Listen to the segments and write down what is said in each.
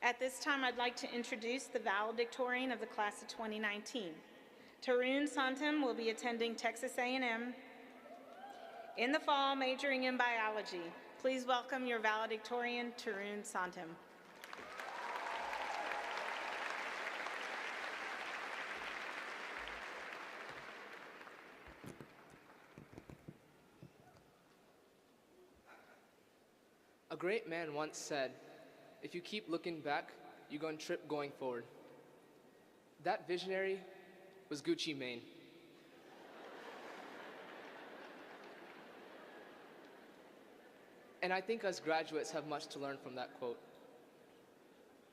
At this time, I'd like to introduce the valedictorian of the class of 2019. Tarun Sontam will be attending Texas A&M in the fall, majoring in biology. Please welcome your valedictorian, Tarun Sontam. A great man once said, "If you keep looking back, you're going to trip going forward." That visionary was Gucci Mane. And I think us graduates have much to learn from that quote.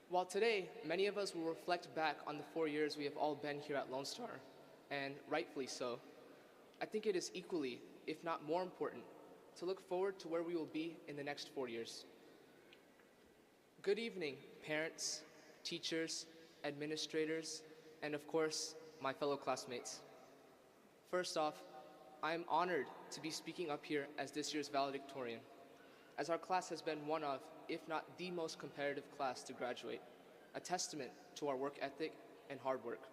While today, many of us will reflect back on the 4 years we have all been here at Lone Star, and rightfully so, I think it is equally, if not more important, to look forward to where we will be in the next 4 years. Good evening, parents, teachers, administrators, and of course, my fellow classmates. First off, I am honored to be speaking up here as this year's valedictorian, as our class has been one of, if not the most competitive class to graduate, a testament to our work ethic and hard work.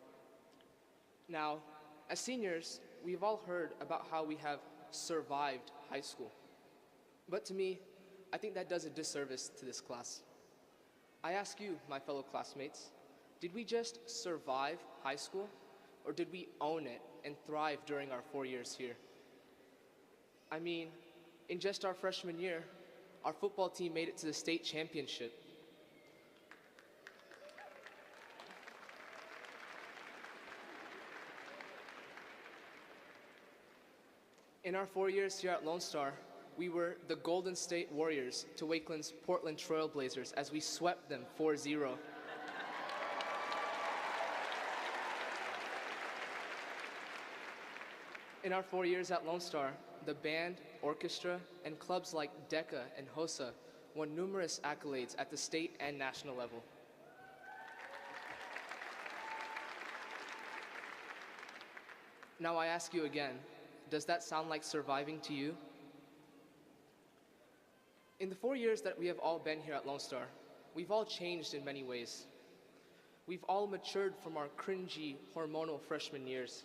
Now, as seniors, we've all heard about how we have survived high school. But to me, I think that does a disservice to this class. I ask you, my fellow classmates, did we just survive high school, or did we own it and thrive during our 4 years here? I mean, in just our freshman year, our football team made it to the state championship. In our 4 years here at Lone Star, we were the Golden State Warriors to Wakeland's Portland Trail Blazers as we swept them 4-0. In our 4 years at Lone Star, the band, orchestra, and clubs like DECA and HOSA won numerous accolades at the state and national level. Now I ask you again, does that sound like surviving to you? In the 4 years that we have all been here at Lone Star, we've all changed in many ways. We've all matured from our cringy, hormonal freshman years.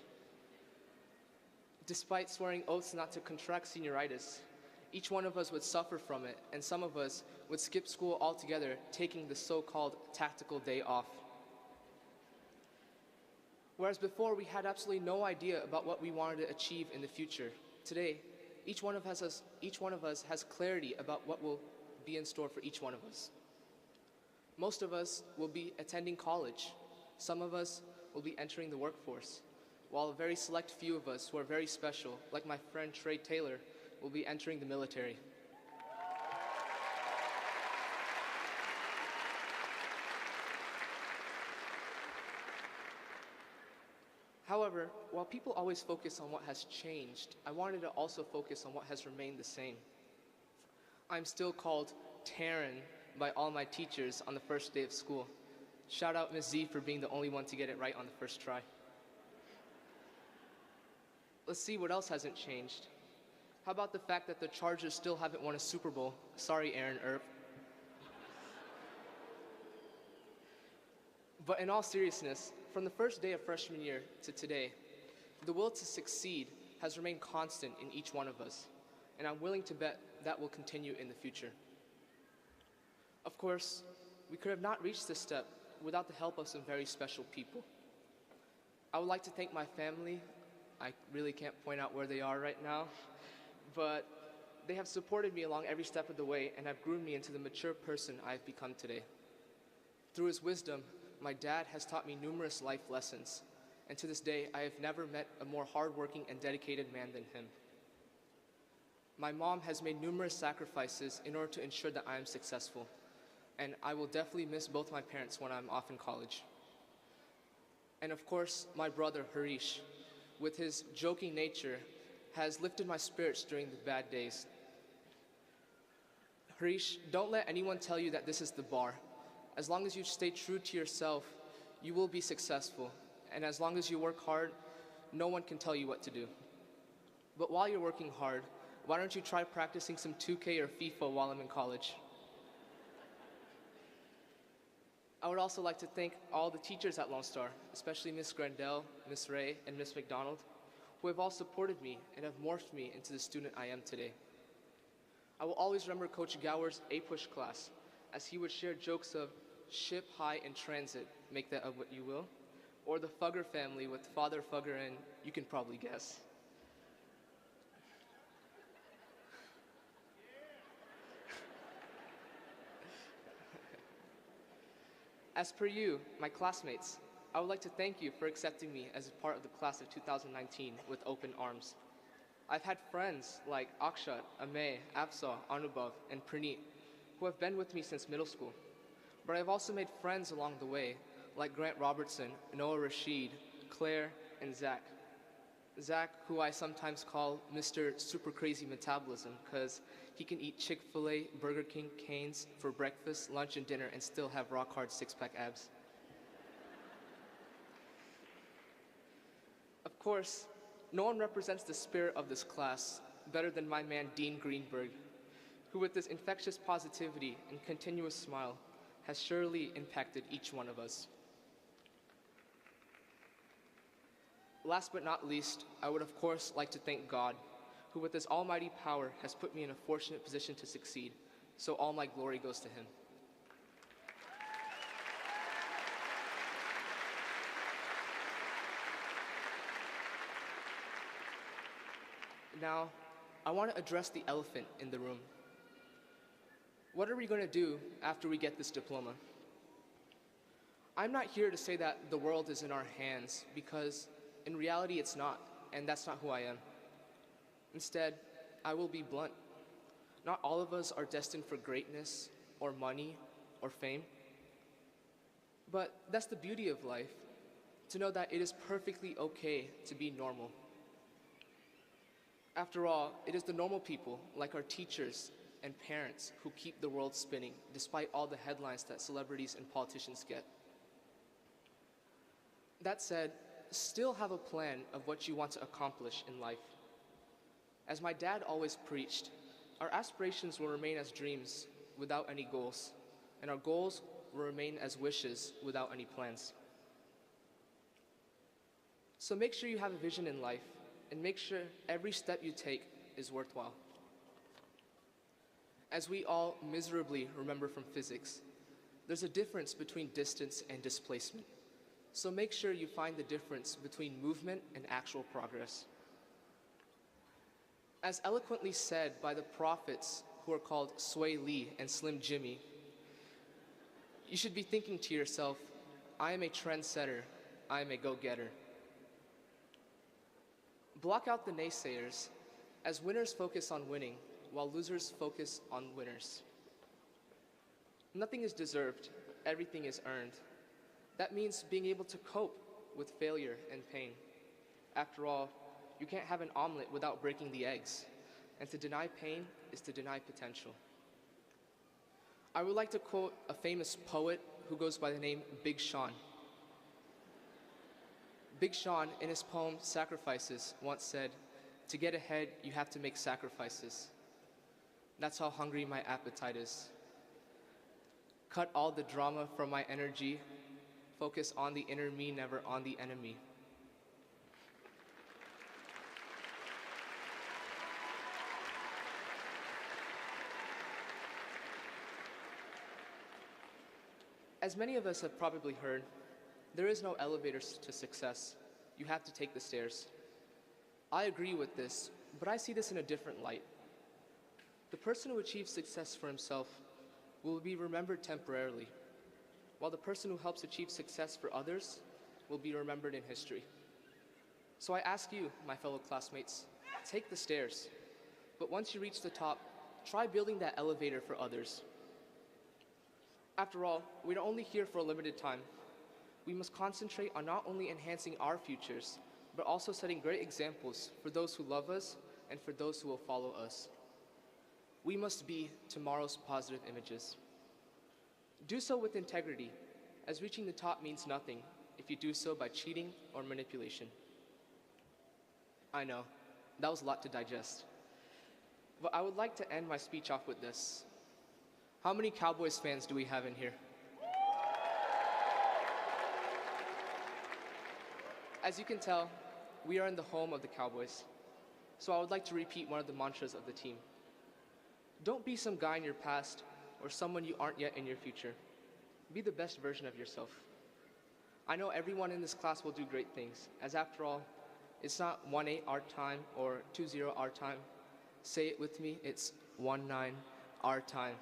Despite swearing oaths not to contract senioritis, each one of us would suffer from it, and some of us would skip school altogether, taking the so-called tactical day off. Whereas before, we had absolutely no idea about what we wanted to achieve in the future. Today, each one of us has clarity about what will be in store for each one of us. Most of us will be attending college. Some of us will be entering the workforce, while a very select few of us who are very special, like my friend Trey Taylor, will be entering the military. However, while people always focus on what has changed, I wanted to also focus on what has remained the same. I'm still called Tarun by all my teachers on the first day of school. Shout out Ms. Z for being the only one to get it right on the first try. Let's see what else hasn't changed. How about the fact that the Chargers still haven't won a Super Bowl? Sorry, Aaron Earp. But in all seriousness, from the first day of freshman year to today, the will to succeed has remained constant in each one of us, and I'm willing to bet that will continue in the future. Of course, we could have not reached this step without the help of some very special people. I would like to thank my family. I really can't point out where they are right now, but they have supported me along every step of the way and have groomed me into the mature person I have become today. Through his wisdom, my dad has taught me numerous life lessons, and to this day, I have never met a more hardworking and dedicated man than him. My mom has made numerous sacrifices in order to ensure that I am successful, and I will definitely miss both my parents when I'm off in college. And of course, my brother, Harish, with his joking nature, has lifted my spirits during the bad days. Harish, don't let anyone tell you that this is the bar. As long as you stay true to yourself, you will be successful. And as long as you work hard, no one can tell you what to do. But while you're working hard, why don't you try practicing some 2K or FIFA while I'm in college? I would also like to thank all the teachers at Lone Star, especially Miss Grandel, Miss Ray, and Miss McDonald, who have all supported me and have morphed me into the student I am today. I will always remember Coach Gower's A-Push class, as he would share jokes of ship high in transit, make that of what you will, or the Fugger family with Father Fugger and you can probably guess. As per you, my classmates, I would like to thank you for accepting me as a part of the class of 2019 with open arms. I've had friends like Akshat, Amey, Afsa, Anubhav, and Praneet, who have been with me since middle school. But I've also made friends along the way, like Grant Robertson, Noah Rashid, Claire, and Zach. Zach, who I sometimes call Mr. Super Crazy Metabolism, because he can eat Chick-fil-A, Burger King, Cane's for breakfast, lunch, and dinner and still have rock-hard six-pack abs. Of course, no one represents the spirit of this class better than my man Dean Greenberg, who with his infectious positivity and continuous smile has surely impacted each one of us. Last but not least, I would of course like to thank God, who with his almighty power has put me in a fortunate position to succeed, so all my glory goes to him. Now, I want to address the elephant in the room. What are we going to do after we get this diploma? I'm not here to say that the world is in our hands, because in reality it's not, and that's not who I am. Instead, I will be blunt. Not all of us are destined for greatness, or money, or fame. But that's the beauty of life, to know that it is perfectly okay to be normal. After all, it is the normal people, like our teachers and parents, who keep the world spinning, despite all the headlines that celebrities and politicians get. That said, still have a plan of what you want to accomplish in life. As my dad always preached, our aspirations will remain as dreams without any goals, and our goals will remain as wishes without any plans. So make sure you have a vision in life, and make sure every step you take is worthwhile. As we all miserably remember from physics, there's a difference between distance and displacement. So make sure you find the difference between movement and actual progress. As eloquently said by the prophets who are called Sway Lee and Slim Jimmy, you should be thinking to yourself, I am a trendsetter, I am a go-getter. Block out the naysayers, as winners focus on winning, while losers focus on winners. Nothing is deserved, everything is earned. That means being able to cope with failure and pain. After all, you can't have an omelet without breaking the eggs, and to deny pain is to deny potential. I would like to quote a famous poet who goes by the name Big Sean. Big Sean, in his poem Sacrifices, once said, "To get ahead, you have to make sacrifices." That's how hungry my appetite is. Cut all the drama from my energy, focus on the inner me, never on the enemy. As many of us have probably heard, there is no elevators to success. You have to take the stairs. I agree with this, but I see this in a different light. The person who achieves success for himself will be remembered temporarily, while the person who helps achieve success for others will be remembered in history. So I ask you, my fellow classmates, take the stairs, but once you reach the top, try building that elevator for others. After all, we are only here for a limited time. We must concentrate on not only enhancing our futures, but also setting great examples for those who love us and for those who will follow us. We must be tomorrow's positive images. Do so with integrity, as reaching the top means nothing if you do so by cheating or manipulation. I know, that was a lot to digest. But I would like to end my speech off with this. How many Cowboys fans do we have in here? As you can tell, we are in the home of the Cowboys. So I would like to repeat one of the mantras of the team. Don't be some guy in your past or someone you aren't yet in your future. Be the best version of yourself. I know everyone in this class will do great things, as after all, it's not 1-8 our time or 2-0 our time. Say it with me, it's 1-9 our time.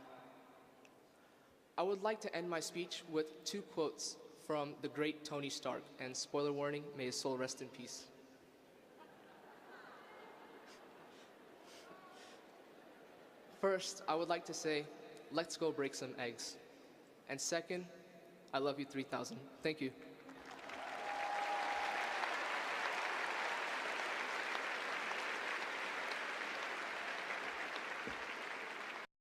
I would like to end my speech with 2 quotes from the great Tony Stark, and spoiler warning, may his soul rest in peace. First, I would like to say, let's go break some eggs. And second, I love you 3000. Thank you.